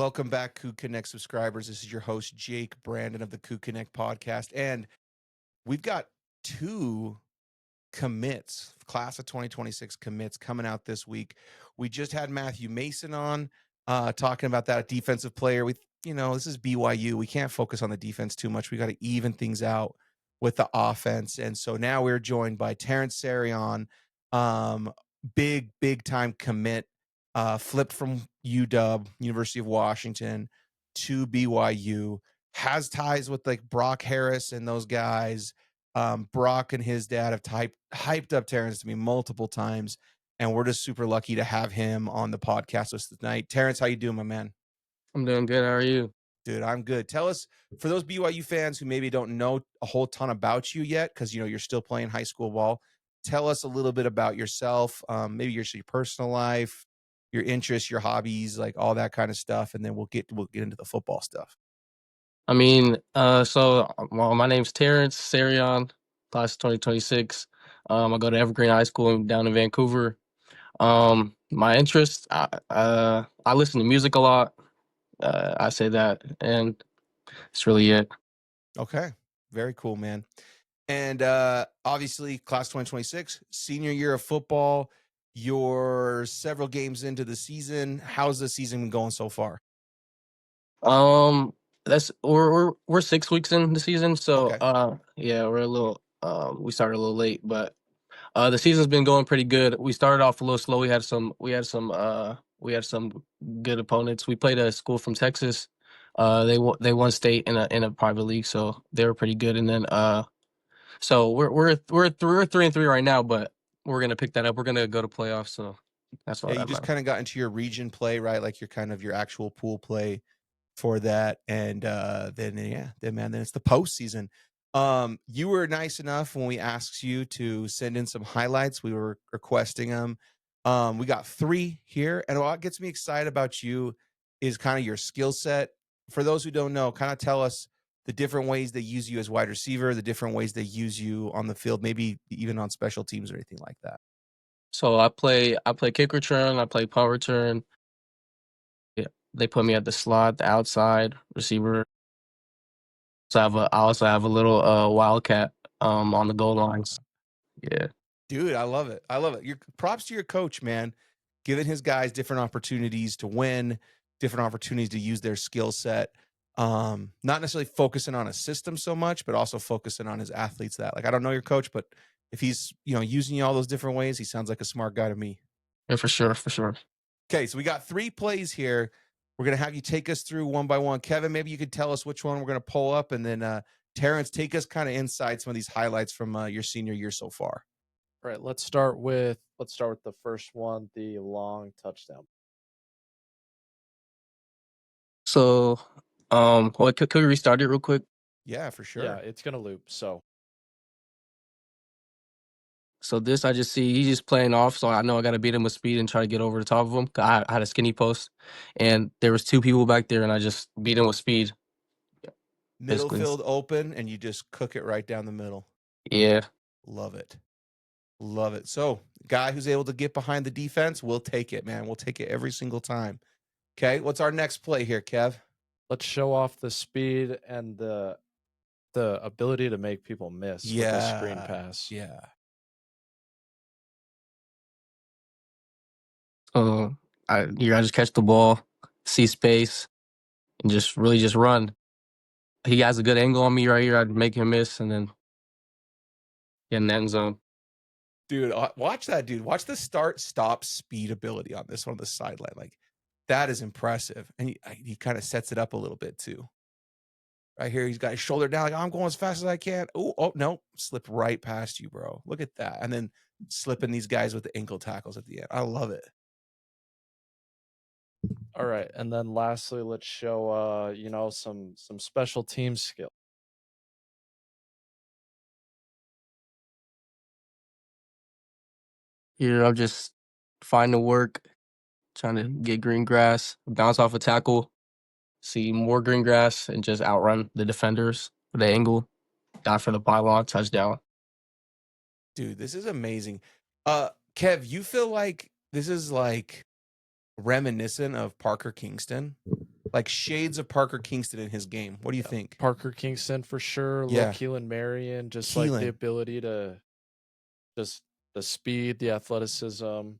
Welcome back, CougConnect subscribers. This is your host, Jake Brandon of the CougConnect podcast. And we've got two commits, class of 2026 commits coming out this week. We just had Matthew Mason on talking about that defensive player. This is BYU. We can't focus on the defense too much. We got to even things out with the offense. And so now we're joined by Terrance Saryon, big time commit, flipped from UW, University of Washington, to BYU, has ties with like Brock Harris and those guys. Brock and his dad have hyped up Terrance to me multiple times, and we're just super lucky to have him on the podcast with us tonight. Terrance, how you doing, my man? I'm doing good. How are you? Dude, I'm good. Tell us, for those BYU fans who maybe don't know a whole ton about you yet, because you're still playing high school ball, tell us a little bit about yourself, maybe your personal life, your interests, your hobbies, like all that kind of stuff, and then we'll get into the football stuff. My name's Terrance Saryon, class of 2026. I go to Evergreen High School down in Vancouver. My interests, I listen to music a lot. I say that, and it's really it. Okay. Very cool, man. And obviously, class 2026, senior year of football. You're several games into the season. How's the season been going so far? We're 6 weeks in the season, so Okay. yeah, we're a little we started a little late, but the season's been going pretty good. We started off a little slow. We had some good opponents. We played a school from Texas. They won state in a private league, so they were pretty good. And then so we're 3-3 right now, but we're gonna pick that up. We're gonna go to playoffs, so that's all Yeah, you that just matters. kind of got into your region play, right? Like your actual pool play for that. And then it's the postseason. You were nice enough when we asked you to send in some highlights. We were requesting them. We got 3 here, and what gets me excited about you is kind of your skill set. For those who don't know, kind of tell us the different ways they use you as wide receiver, the different ways they use you on the field, maybe even on special teams or anything like that. So I play kick return. I play punt return. Yeah, they put me at the slot, the outside receiver. I also have a little wildcat on the goal lines. Yeah. Dude, I love it. I love it. Your props to your coach, man. Giving his guys different opportunities to win, different opportunities to use their skill set. Not necessarily focusing on a system so much, but also focusing on his athletes. That, like, I don't know your coach, but if he's using you all those different ways, he sounds like a smart guy to me. Yeah, for sure, for sure. Okay, so we got 3 plays here. We're gonna have you take us through one by one. Kevin, maybe you could tell us which one we're gonna pull up, and then Terrance, take us kind of inside some of these highlights from your senior year so far. All right, let's start with the first one, the long touchdown. So, could we restart it real quick? Yeah, for sure. Yeah, it's gonna loop. So this, I just see he's just playing off. So I know I got to beat him with speed and try to get over the top of him. I had a skinny post, and there was 2 people back there, and I just beat him with speed. Middle Basically, field open, and you just cook it right down the middle. yeah. Love it. Love it. So, guy who's able to get behind the defense, we'll take it, man. We'll take it every single time. Okay, what's our next play here, Kev? Let's show off the speed and the ability to make people miss with the screen pass. Yeah. I just catch the ball, see space, and just run. He has a good angle on me right here. I'd make him miss, and then get in the end zone. Dude, watch that, dude. Watch the start-stop speed ability on this one on the sideline. Like, that is impressive. And he kind of sets it up a little bit, too. Right here, he's got his shoulder down, like, I'm going as fast as I can. Oh, no. Slip right past you, bro. Look at that. And then slipping these guys with the ankle tackles at the end. I love it. All right, and then lastly, let's show some special team skill. Here, I'm just finding work, trying to get green grass, bounce off a tackle, see more green grass, and just outrun the defenders with the angle. Dive for the pylon, touchdown. Dude, this is amazing. Kev, you feel like this is like reminiscent of Parker Kingston? like shades of Parker Kingston in his game. What do you think? Parker Kingston for sure. Little Yeah. Keelan Marion, just like the Keelan. ability to just the speed, the athleticism,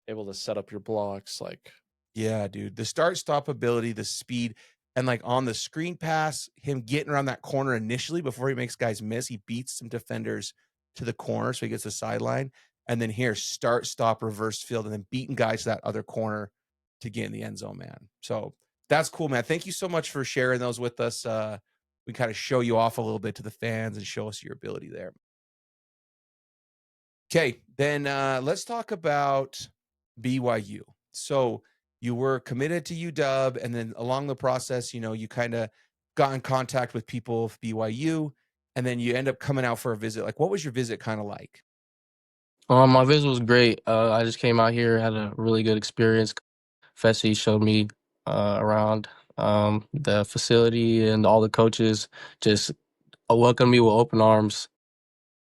able to set up your blocks. Like, Yeah, dude. The start stop ability, the speed, and like on the screen pass, him getting around that corner initially before he makes guys miss, he beats some defenders to the corner, so he gets the sideline. And then here, start, stop, reverse field, and then beating guys to that other corner to get in the end zone, man. So that's cool, man. Thank you so much for sharing those with us. We kind of show you off a little bit to the fans and show us your ability there. Okay, then let's talk about BYU. So you were committed to UW, and then along the process, you kind of got in contact with people of BYU, and then you end up coming out for a visit. Like, what was your visit kind of like? My visit was great. I just came out here, had a really good experience. Fessy showed me around the facility, and all the coaches just welcomed me with open arms.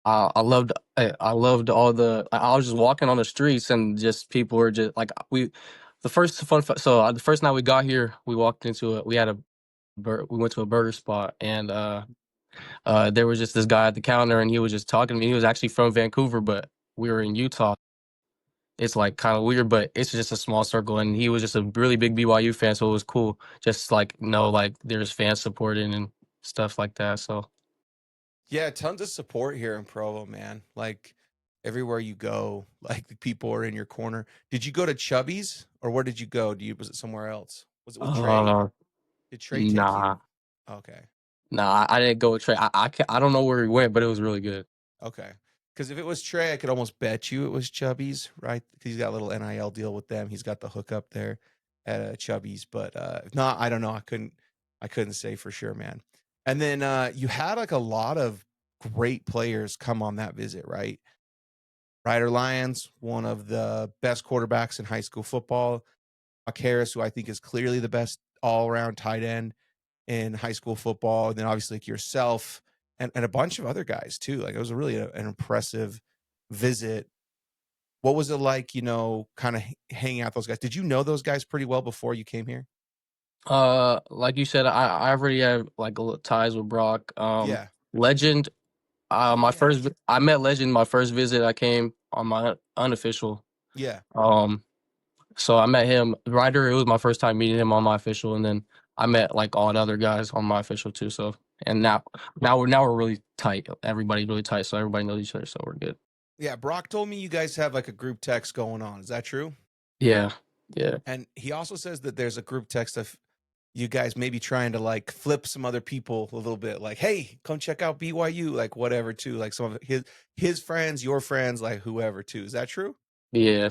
I loved all the. I was just walking on the streets, and just people were just like The first the first night we got here, we walked into it. We went to a burger spot, and there was just this guy at the counter, and he was just talking to me. He was actually from Vancouver, but we were in Utah. It's like kind of weird, but it's just a small circle, and he was just a really big BYU fan, so it was cool. Just like like there's fans supporting and stuff like that. So Yeah, tons of support here in Provo, man. Like everywhere you go, like the people are in your corner. Did you go to Chubby's or where did you go? Was it somewhere else? Was it with Trey? uh, Did Trey take nah, you? Okay. nah, I didn't go with Trey. I don't know where he went, but it was really good. Okay. Because if it was Trey, I could almost bet you it was Chubby's, right? Because he's got a little NIL deal with them. He's got the hookup there at Chubby's. But if not, I don't know. I couldn't say for sure, man. And then you had like a lot of great players come on that visit, right? Ryder Lyons, one of the best quarterbacks in high school football. Buck Harris, who I think is clearly the best all-around tight end in high school football, and then obviously like yourself and a bunch of other guys too. Like it was really an impressive visit. What was it like, kind of hanging out with those guys? Did you know those guys pretty well before you came here? Like you said, I already have like a little ties with Brock. Yeah. Legend. Oh yeah. I met Legend my first visit. I came on my unofficial. Yeah. Um, so I met him. Ryder, it was my first time meeting him on my official, and then I met like all the other guys on my official too. So and now we're really tight. Everybody's really tight, so everybody knows each other, so we're good. Yeah. Brock told me you guys have like a group text going on. Is that true? Yeah, yeah. And he also says that there's a group text of you guys maybe trying to like flip some other people a little bit, like, hey, come check out BYU, like whatever too, like some of his friends, your friends, like whoever too. Is that true? Yeah.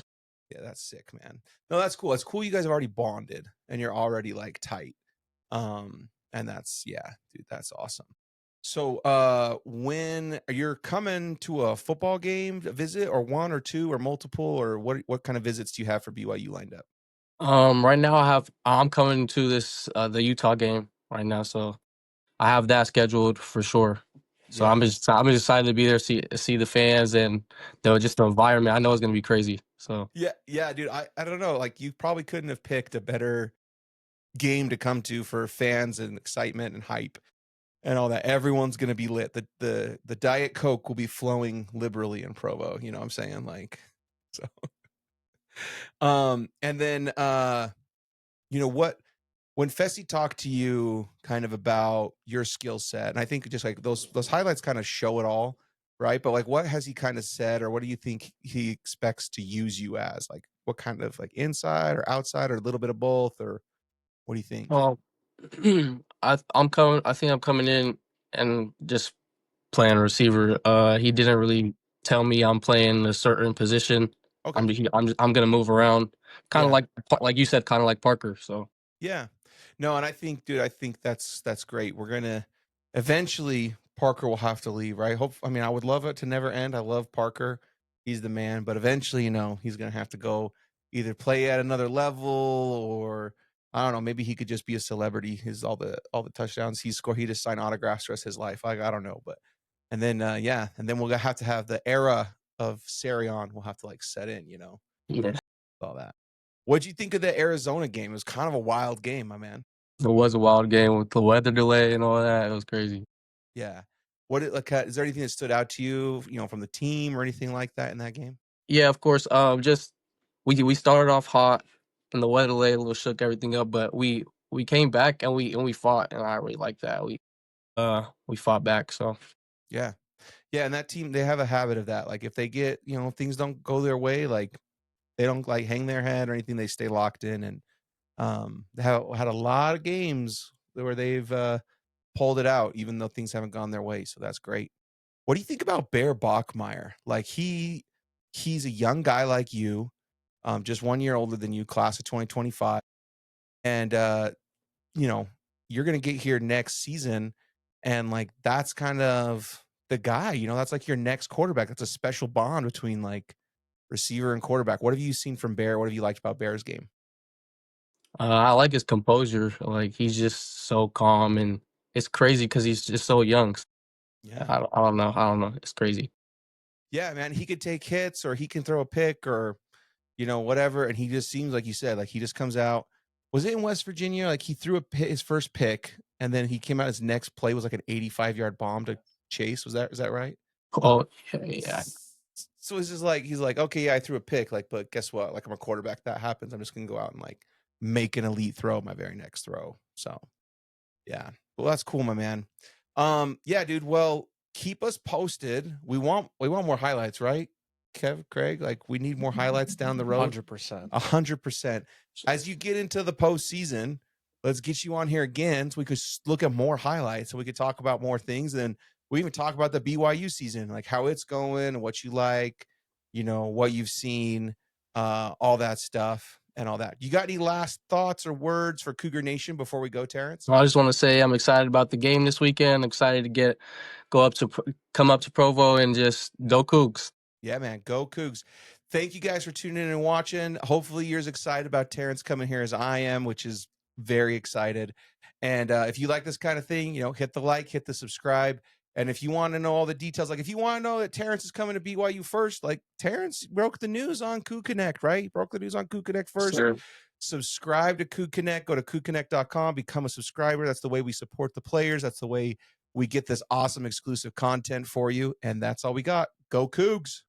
Yeah, that's sick, man. No, that's cool. That's cool. You guys have already bonded and you're already like tight. And that's yeah, dude, that's awesome. So when you're coming to a football game visit or one or two or multiple, or what kind of visits do you have for BYU lined up? Right now I'm coming to this the Utah game right now, so I have that scheduled for sure. So Yeah. I'm just excited to be there, see the fans and the environment. I know it's gonna be crazy. So Yeah, yeah, dude. I don't know. Like you probably couldn't have picked a better game to come to for fans and excitement and hype and all that. Everyone's gonna be lit. The Diet Coke will be flowing liberally in Provo. You know what I'm saying? Like so. And then what when Fessy talked to you kind of about your skill set, and I think just like those highlights kind of show it all, right? But like what has he kind of said, or what do you think he expects to use you as? Like what kind of like inside or outside or a little bit of both, or what do you think? well I think I'm coming in and just playing receiver. He didn't really tell me I'm playing a certain position. Okay. I'm gonna move around, kind of Yeah. like you said, kind of like Parker. So Yeah. No, and I think, dude, I think that's great. We're gonna eventually Parker will have to leave, right? I mean, I would love it to never end. I love Parker. He's the man, but eventually, he's gonna have to go either play at another level or I don't know, maybe he could just be a celebrity. His all the touchdowns he scored, he just signed autographs for the rest of his life. Like, I don't know, but and then yeah, and then we'll have to have the era of Sarion will have to like set in, yeah. all that. What'd you think of the Arizona game? It was kind of a wild game, my man. It was a wild game with the weather delay and all that. It was crazy. Yeah. Is there anything that stood out to you, from the team or anything like that in that game? Yeah, of course. Just we started off hot, and the weather delay a little shook everything up. But we came back and we fought, and I really like that. We fought back. So Yeah. Yeah, and that team, they have a habit of that. Like if they get, if things don't go their way, like they don't like hang their head or anything. They stay locked in, and they had a lot of games where they've pulled it out, even though things haven't gone their way. So that's great. What do you think about Bear Bachmeyer? Like he's a young guy like you, just 1 year older than you, class of 2025, and you know you're gonna get here next season, and like that's kind of the guy. That's like your next quarterback. That's a special bond between like receiver and quarterback. What have you seen from Bear? What have you liked about Bear's game? I like his composure. Like he's just so calm, and it's crazy because he's just so young. Yeah. I don't know. I don't know. It's crazy. Yeah, man, he could take hits or he can throw a pick or whatever, and he just seems like you said, like he just comes out. Was it in West Virginia? Like he threw his first pick, and then he came out. His next play was like an 85-yard bomb to Chase. Is that right? Oh yeah. So it's just like he's like, okay, yeah, I threw a pick, like, but guess what? Like I'm a quarterback. That happens. I'm just gonna go out and like make an elite throw my very next throw. So yeah. Well, that's cool, my man. Yeah, dude. Well, keep us posted. We want more highlights, right? Craig, like we need more highlights down the road. 100%. 100%. As you get into the postseason, let's get you on here again so we could look at more highlights, so we could talk about more things. And we even talk about the BYU season, like how it's going, what you like, what you've seen, all that stuff and all that. You got any last thoughts or words for Cougar Nation before we go, Terrance? I just want to say I'm excited about the game this weekend. Excited to come up to Provo and just go Cougs. Yeah, man. Go Cougs. Thank you guys for tuning in and watching. Hopefully you're as excited about Terrance coming here as I am, which is very excited. And if you like this kind of thing, hit the like, hit the subscribe. And if you want to know all the details, like if you want to know that Terrance is coming to BYU first, like Terrance broke the news on CougConnect, right? He broke the news on CougConnect first. Sure. Subscribe to CougConnect. Go to CougConnect.com. Become a subscriber. That's the way we support the players. That's the way we get this awesome exclusive content for you. And that's all we got. Go Cougs.